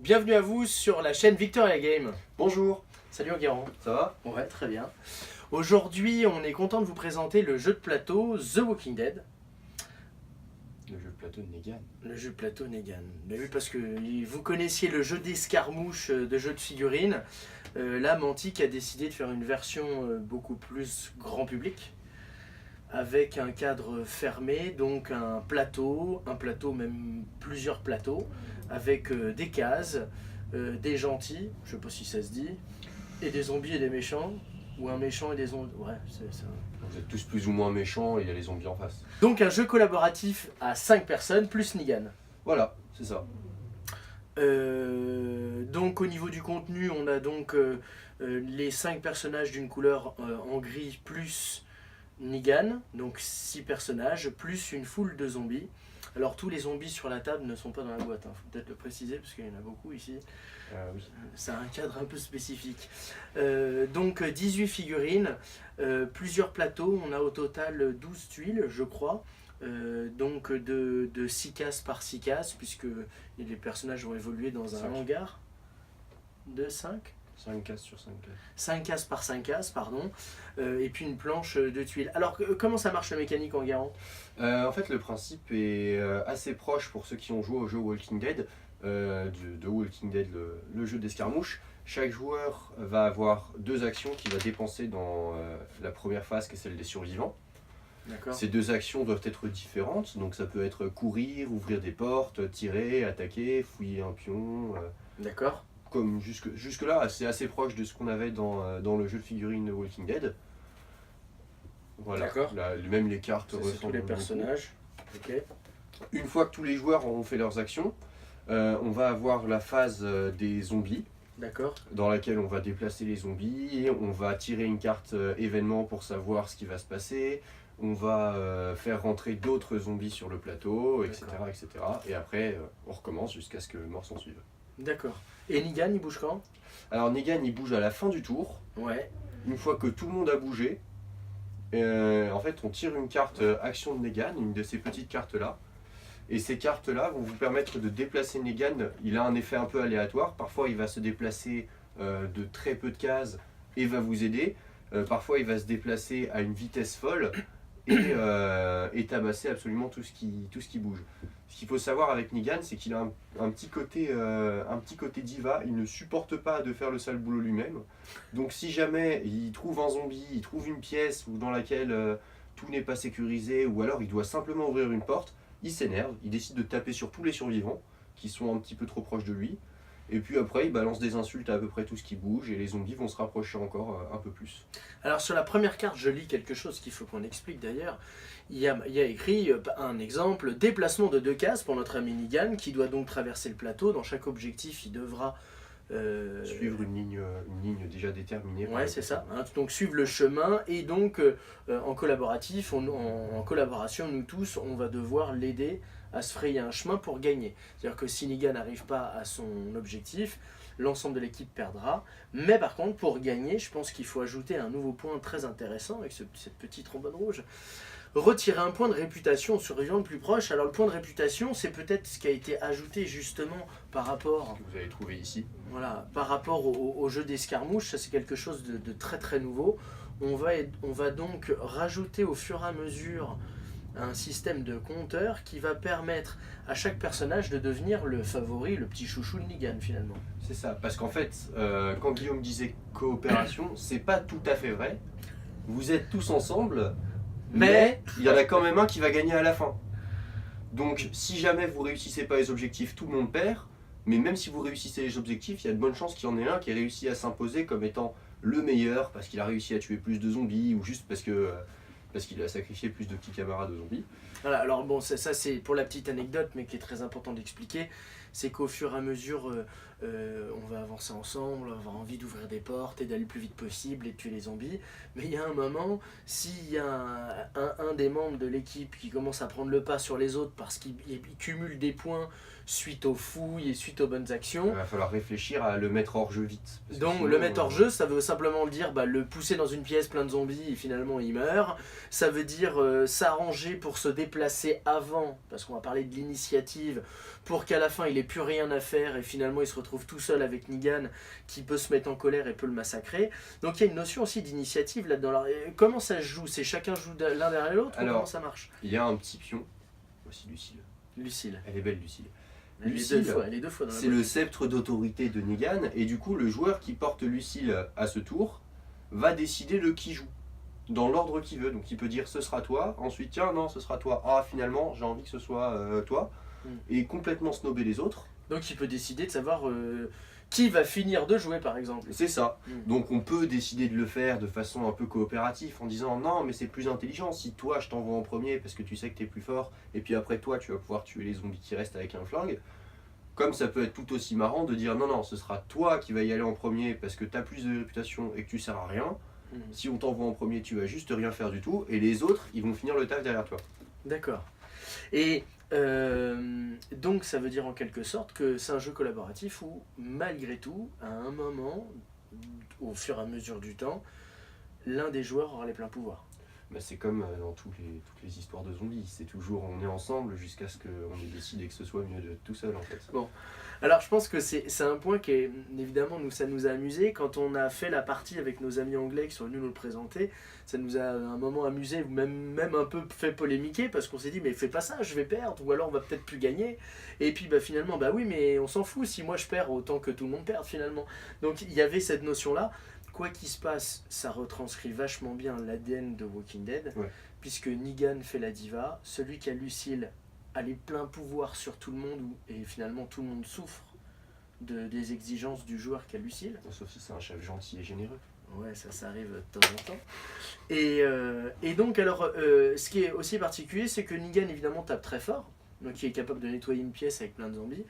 Bienvenue à vous sur la chaîne Victoria Game. Bonjour, Salut Enguerrand. ça va? Ouais, très bien. Aujourd'hui, on est content de vous présenter le jeu de plateau The Walking Dead. Le jeu de plateau de Negan. Le jeu de plateau Negan. Mais oui, parce que vous connaissiez le jeu d'escarmouche de jeu de figurines. Là, Mantic a décidé de faire une version beaucoup plus grand public, avec un cadre fermé, donc un plateau, même plusieurs plateaux, avec des cases, des gentils, je sais pas si ça se dit, et des zombies et des méchants, ou un méchant et des zombies, ouais, c'est ça. Vous êtes tous plus ou moins méchants et il y a les zombies en face. Donc un jeu collaboratif à 5 personnes, plus Negan. Voilà, c'est ça. Donc au niveau du contenu, on a donc les 5 personnages d'une couleur en gris, plus Negan, donc 6 personnages, plus une foule de zombies. Alors tous les zombies sur la table ne sont pas dans la boîte, faut peut-être le préciser parce qu'il y en a beaucoup ici. Oui. C'est un cadre un peu spécifique. Donc 18 figurines, plusieurs plateaux, on a au total 12 tuiles je crois. Donc de 6 cases par 6 cases, puisque les personnages vont évoluer dans un 5. hangar de 5. 5 cases sur 5 cases. 5 cases par 5 cases, pardon, et puis une planche de tuiles. Alors, comment ça marche la mécanique en garant? En fait, le principe est assez proche pour ceux qui ont joué au jeu Walking Dead, de Walking Dead, le jeu d'escarmouche. Chaque joueur va avoir 2 actions qu'il va dépenser dans la première phase, qui est celle des survivants. D'accord. Ces 2 actions doivent être différentes, donc ça peut être courir, ouvrir des portes, tirer, attaquer, fouiller un pion. D'accord. Comme jusque là, c'est assez proche de ce qu'on avait dans le jeu de figurines de Walking Dead. Voilà. D'accord. Même les cartes Ça, c'est tous ressemblent les beaucoup. personnages. Ok. Une fois que tous les joueurs auront fait leurs actions, on va avoir la phase des zombies, D'accord. dans laquelle on va déplacer les zombies, on va tirer une carte événement pour savoir ce qui va se passer, on va faire rentrer d'autres zombies sur le plateau, etc. etc. Et après, on recommence jusqu'à ce que mort s'en suive. D'accord. Et Negan, il bouge quand? Alors Negan, il bouge à la fin du tour. Ouais. Une fois que tout le monde a bougé, en fait, on tire une carte action de Negan, une de ces petites cartes-là. Et ces cartes-là vont vous permettre de déplacer Negan. Il a un effet un peu aléatoire. Parfois, il va se déplacer de très peu de cases et va vous aider. Parfois, il va se déplacer à une vitesse folle et tabasser absolument tout ce qui bouge. Ce qu'il faut savoir avec Negan, c'est qu'il a un petit côté diva. Il ne supporte pas de faire le sale boulot lui-même. Donc si jamais il trouve un zombie, il trouve une pièce dans laquelle tout n'est pas sécurisé, ou alors il doit simplement ouvrir une porte, il s'énerve, il décide de taper sur tous les survivants qui sont un petit peu trop proches de lui. Et puis après, il balance des insultes à peu près tout ce qui bouge et les zombies vont se rapprocher encore un peu plus. Alors sur la première carte, je lis quelque chose qu'il faut qu'on explique d'ailleurs. Il y a écrit un exemple, déplacement de 2 cases pour notre ami Negan, qui doit donc traverser le plateau. Dans chaque objectif, il devra Suivre une ligne déjà déterminée. ouais, c'est ça. Hein, donc suivre le chemin et donc en collaboratif, en collaboration, nous tous, on va devoir l'aider à se frayer un chemin pour gagner. C'est-à-dire que si Negan n'arrive pas à son objectif, l'ensemble de l'équipe perdra. Mais par contre, pour gagner, je pense qu'il faut ajouter un nouveau point très intéressant avec cette petite trombone rouge. Retirer un point de réputation au survivant le plus proche. Alors le point de réputation, c'est peut-être ce qui a été ajouté justement par rapport, Que vous allez trouver ici. voilà, par rapport au jeu d'escarmouche. Ça c'est quelque chose de très très nouveau. On va donc rajouter au fur et à mesure un système de compteur qui va permettre à chaque personnage de devenir le favori, le petit chouchou de Negan finalement. C'est ça, parce qu'en fait, quand Guillaume disait coopération, c'est pas tout à fait vrai. Vous êtes tous ensemble, mais il y en a quand même un qui va gagner à la fin. Donc si jamais vous réussissez pas les objectifs, tout le monde perd. Mais même si vous réussissez les objectifs, il y a de bonnes chances qu'il y en ait un qui ait réussi à s'imposer comme étant le meilleur, parce qu'il a réussi à tuer plus de zombies, ou juste parce qu'il a sacrifié plus de petits camarades de zombies. Voilà, alors bon, ça c'est pour la petite anecdote, mais qui est très important d'expliquer, c'est qu'au fur et à mesure, on va avancer ensemble, on va avoir envie d'ouvrir des portes et d'aller le plus vite possible et de tuer les zombies. Mais il y a un moment, s'il y a un des membres de l'équipe qui commence à prendre le pas sur les autres parce qu'il cumule des points suite aux fouilles et suite aux bonnes actions. Il va falloir réfléchir à le mettre hors jeu vite. Parce que Donc sinon, le mettre hors jeu, ça veut simplement dire le pousser dans une pièce plein de zombies et finalement il meurt. Ça veut dire s'arranger pour se déplacer avant, parce qu'on va parler de l'initiative, pour qu'à la fin il ait plus rien à faire et finalement il se retrouve tout seul avec Negan qui peut se mettre en colère et peut le massacrer. Donc il y a une notion aussi d'initiative là-dedans. Comment ça se joue? C'est chacun joue l'un derrière l'autre ou comment ça marche? Il y a un petit pion, voici Lucille. Lucille. Elle est belle Lucille. Elle est deux fois dans la c'est le sceptre d'autorité de Negan, et du coup le joueur qui porte Lucille à ce tour va décider de qui joue, dans l'ordre qu'il veut. Donc il peut dire ce sera toi, ensuite tiens non ce sera toi, ah finalement j'ai envie que ce soit toi, et complètement snobber les autres. Donc il peut décider de savoir qui va finir de jouer par exemple. C'est ça. Donc on peut décider de le faire de façon un peu coopérative en disant non mais c'est plus intelligent si toi je t'envoie en premier parce que tu sais que t'es plus fort et puis après toi tu vas pouvoir tuer les zombies qui restent avec un flingue. Comme ça peut être tout aussi marrant de dire non non ce sera toi qui va y aller en premier parce que t'as plus de réputation et que tu sers à rien. Si on t'envoie en premier tu vas juste rien faire du tout et les autres ils vont finir le taf derrière toi. D'accord. Et donc ça veut dire en quelque sorte que c'est un jeu collaboratif où malgré tout, à un moment, au fur et à mesure du temps, l'un des joueurs aura les pleins pouvoirs. Bah c'est comme dans toutes les histoires de zombies, c'est toujours on est ensemble jusqu'à ce qu'on ait décidé que ce soit mieux de tout seul en fait. Bon, alors je pense que c'est un point qui est, évidemment, ça nous a amusé quand on a fait la partie avec nos amis anglais qui sont venus nous le présenter, ça nous a un moment amusé, ou même un peu fait polémiquer parce qu'on s'est dit mais fais pas ça, je vais perdre, ou alors on va peut-être plus gagner, et puis finalement bah oui mais on s'en fout, si moi je perds autant que tout le monde perde finalement. Donc il y avait cette notion là. Quoi qu'il se passe, ça retranscrit vachement bien l'ADN de Walking Dead, puisque Negan fait la diva, celui qui a Lucille a les pleins pouvoirs sur tout le monde, et finalement tout le monde souffre des exigences du joueur qui a Lucille. Sauf si c'est un chef gentil et généreux. Ouais, ça arrive de temps en temps. Et donc, alors, ce qui est aussi particulier, c'est que Negan, évidemment, tape très fort, donc il est capable de nettoyer une pièce avec plein de zombies,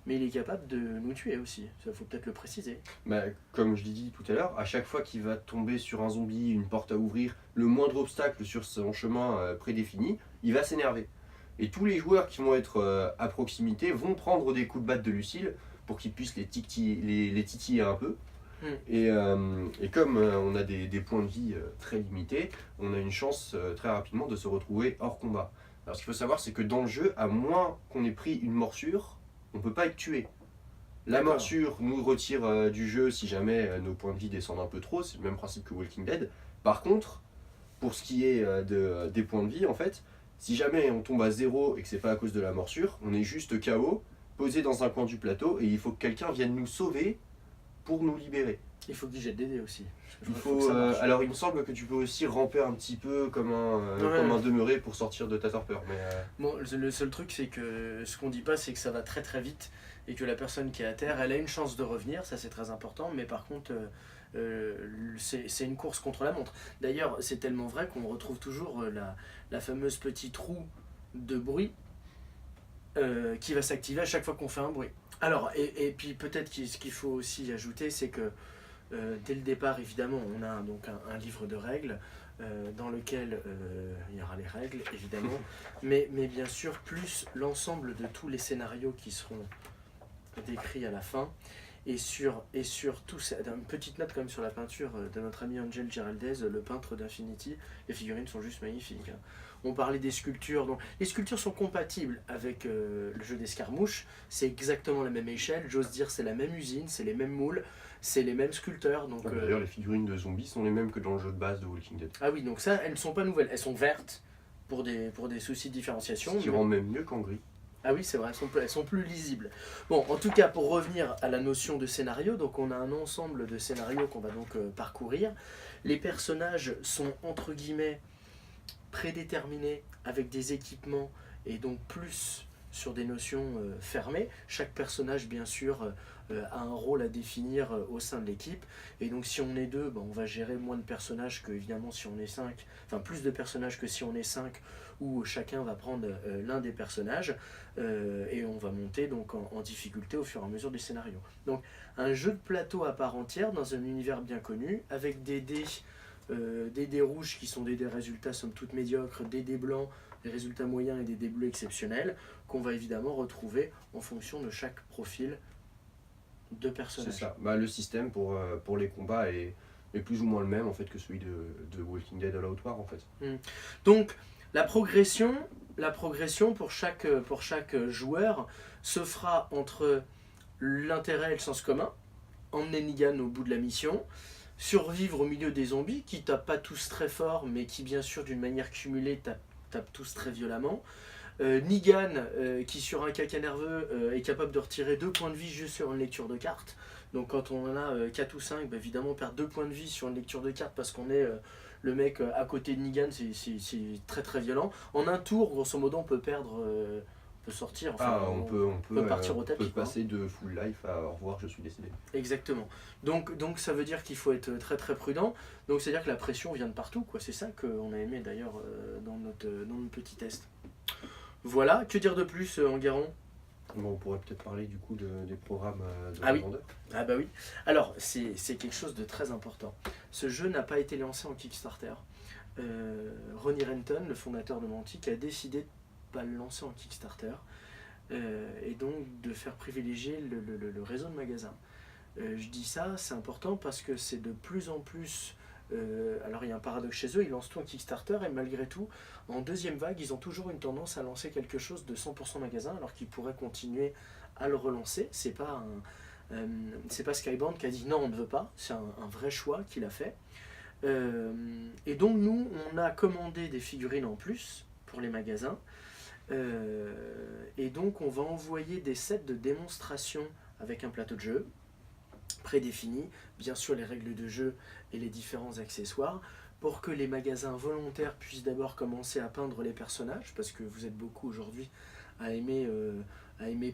mais il est capable de nous tuer aussi, ça faut peut-être le préciser. Bah, comme je l'ai dit tout à l'heure, à chaque fois qu'il va tomber sur un zombie, une porte à ouvrir, le moindre obstacle sur son chemin prédéfini, il va s'énerver. Et tous les joueurs qui vont être à proximité vont prendre des coups de batte de Lucille pour qu'ils puissent les titiller un peu. Et comme on a des points de vie très limités, on a une chance très rapidement de se retrouver hors combat. Alors ce qu'il faut savoir, c'est que dans le jeu, à moins qu'on ait pris une morsure, on ne peut pas être tué. La morsure nous retire du jeu si jamais nos points de vie descendent un peu trop, c'est le même principe que Walking Dead. Par contre, pour ce qui est des points de vie, en fait, si jamais on tombe à 0 et que c'est pas à cause de la morsure, on est juste KO, posé dans un coin du plateau, et il faut que quelqu'un vienne nous sauver pour nous libérer. Il faut qu'il jette des dés aussi. Alors il me semble que tu peux aussi ramper un petit peu comme un demeuré pour sortir de ta torpeur. Mais Bon, le seul truc c'est que ce qu'on dit pas c'est que ça va très très vite et que la personne qui est à terre elle a une chance de revenir, ça c'est très important, mais par contre c'est une course contre la montre. D'ailleurs c'est tellement vrai qu'on retrouve toujours la fameuse petite roue de bruit qui va s'activer à chaque fois qu'on fait un bruit. Alors et puis peut-être ce qu'il faut aussi ajouter c'est que dès le départ, évidemment, on a donc un livre de règles dans lequel il y aura les règles, évidemment, mais bien sûr, plus l'ensemble de tous les scénarios qui seront décrits à la fin, et surtout, une petite note quand même sur la peinture de notre ami Angel Giraldez, le peintre d'Infinity. Les figurines sont juste magnifiques. On parlait des sculptures, donc les sculptures sont compatibles avec le jeu d'escarmouche, c'est exactement la même échelle, j'ose dire c'est la même usine, c'est les mêmes moules, c'est les mêmes sculpteurs. D'ailleurs les figurines de zombies sont les mêmes que dans le jeu de base de Walking Dead. Ah oui, donc ça, elles ne sont pas nouvelles, elles sont vertes pour des soucis de différenciation. Ce qui rend même mieux qu'en gris. Ah oui, c'est vrai, elles sont plus lisibles. Bon, en tout cas, pour revenir à la notion de scénario, donc on a un ensemble de scénarios qu'on va donc parcourir. Les personnages sont entre guillemets prédéterminés avec des équipements et donc plus sur des notions fermées. Chaque personnage, bien sûr, a un rôle à définir au sein de l'équipe. Et donc si on est 2, on va gérer moins de personnages que évidemment si on est 5. Enfin, plus de personnages que si on est 5, où chacun va prendre l'un des personnages et on va monter donc en difficulté au fur et à mesure du scénario. Donc un jeu de plateau à part entière dans un univers bien connu, avec des dés rouges qui sont des résultats somme toute médiocres, des dés blancs des résultats moyens et des déblais exceptionnels qu'on va évidemment retrouver en fonction de chaque profil de personnage. C'est ça. Bah, le système pour les combats est plus ou moins le même en fait que celui de Walking Dead All Out War en fait. Donc la progression pour chaque joueur se fera entre l'intérêt et le sens commun, emmener Negan au bout de la mission, survivre au milieu des zombies qui tapent pas tous très fort mais qui bien sûr d'une manière cumulée tapent tous très violemment. Negan qui sur un caca nerveux est capable de retirer 2 points de vie juste sur une lecture de carte. Donc quand on en a 4 ou 5, bah, évidemment on perd 2 points de vie sur une lecture de carte parce qu'on est le mec à côté de Negan, c'est très très violent. En un tour, grosso modo, on peut perdre, on peut sortir, enfin, on peut partir au tapis. On peut passer de full life à au revoir, je suis décédé. Exactement. Donc ça veut dire qu'il faut être très très prudent. Donc c'est-à-dire que la pression vient de partout, quoi. C'est ça qu'on a aimé d'ailleurs dans notre petit test. Voilà, que dire de plus, Enguerrand ? Bon, on pourrait peut-être parler du coup des programmes de Ah oui. revendeurs. Ah bah oui. Alors, c'est quelque chose de très important. Ce jeu n'a pas été lancé en Kickstarter. Ronnie Renton, le fondateur de Mantic, a décidé de ne pas le lancer en Kickstarter et donc de faire privilégier le réseau de magasins. Je dis ça, c'est important parce que c'est de plus en plus... alors il y a un paradoxe chez eux, ils lancent tout en Kickstarter et malgré tout, en deuxième vague, ils ont toujours une tendance à lancer quelque chose de 100% magasin alors qu'ils pourraient continuer à le relancer. C'est pas Skybound qui a dit non, on ne veut pas, c'est un vrai choix qu'il a fait. Et donc nous, on a commandé des figurines en plus pour les magasins et donc on va envoyer des sets de démonstration avec un plateau de jeu prédéfini, bien sûr les règles de jeu et les différents accessoires, pour que les magasins volontaires puissent d'abord commencer à peindre les personnages, parce que vous êtes beaucoup aujourd'hui à aimer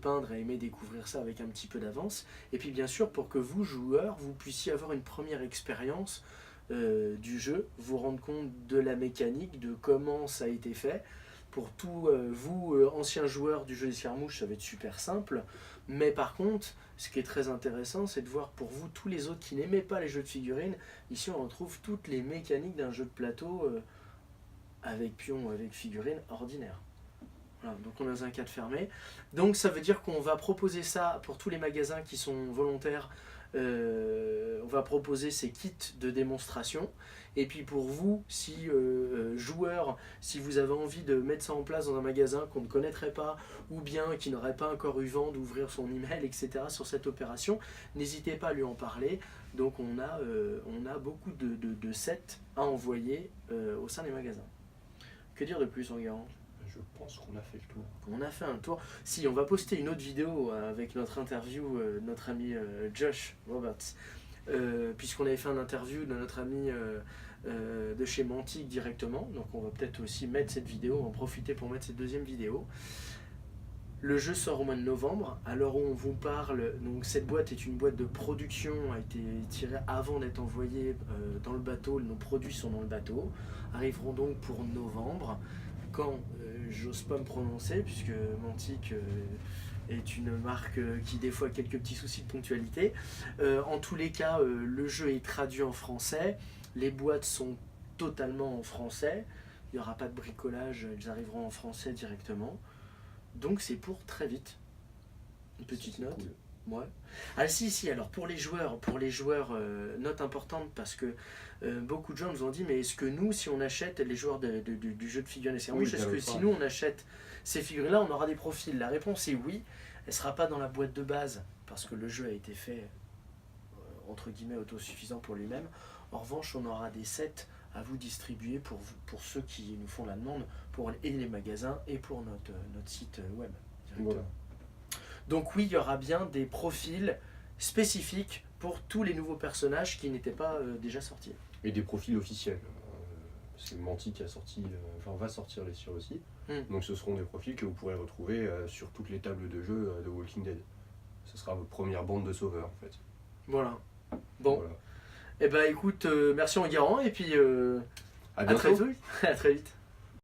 peindre, à aimer découvrir ça avec un petit peu d'avance, et puis bien sûr pour que vous, joueurs, vous puissiez avoir une première expérience du jeu, vous rendre compte de la mécanique, de comment ça a été fait. Pour tous vous, anciens joueurs du jeu d'escarmouche, ça va être super simple. Mais par contre, ce qui est très intéressant, c'est de voir pour vous, tous les autres qui n'aimaient pas les jeux de figurines, ici on retrouve toutes les mécaniques d'un jeu de plateau avec pion ou avec figurines ordinaire. Voilà, donc on est dans un cadre fermé. Donc ça veut dire qu'on va proposer ça pour tous les magasins qui sont volontaires. On va proposer ces kits de démonstration. Et puis pour vous, si joueurs, si vous avez envie de mettre ça en place dans un magasin qu'on ne connaîtrait pas, ou bien qui n'aurait pas encore eu vent d'ouvrir son email, etc. sur cette opération, n'hésitez pas à lui en parler. Donc on a beaucoup de sets à envoyer au sein des magasins. Que dire de plus, Enguerrand ? Je pense qu'on a fait le tour. On a fait un tour. Si, on va poster une autre vidéo avec notre interview, notre ami Josh Roberts, puisqu'on avait fait un interview de notre ami de chez Mantic directement. Donc on va peut-être aussi mettre cette vidéo, en profiter pour mettre cette deuxième vidéo. Le jeu sort au mois de novembre. À l'heure où on vous parle, donc cette boîte est une boîte de production, a été tirée avant d'être envoyée dans le bateau. Nos produits sont dans le bateau. Arriveront donc pour novembre. Quand j'ose pas me prononcer, puisque Mantic est une marque qui des fois a quelques petits soucis de ponctualité. En tous les cas, le jeu est traduit en français. Les boîtes sont totalement en français. Il n'y aura pas de bricolage, elles arriveront en français directement. Donc c'est pour très vite. Une petite note. Cool. Ouais. Ah si, alors pour les joueurs, note importante parce que beaucoup de gens nous ont dit mais est-ce que nous, si on achète les joueurs du jeu de figurines et sermouches, est-ce que si nous on achète ces figurines-là, on aura des profils? La réponse est oui. Elle ne sera pas dans la boîte de base parce que le jeu a été fait entre guillemets autosuffisant pour lui-même. En revanche, on aura des sets à vous distribuer pour ceux qui nous font la demande, pour et les magasins et pour notre site web directement. Voilà. Donc oui, il y aura bien des profils spécifiques pour tous les nouveaux personnages qui n'étaient pas déjà sortis. Et des profils officiels. Parce que Mantic va sortir les siens aussi. Donc ce seront des profils que vous pourrez retrouver sur toutes les tables de jeu de Walking Dead. Ce sera votre première bande de sauveurs en fait. Voilà. Bon. Voilà. Eh ben écoute, merci Enguerrand et puis à bientôt. À très vite.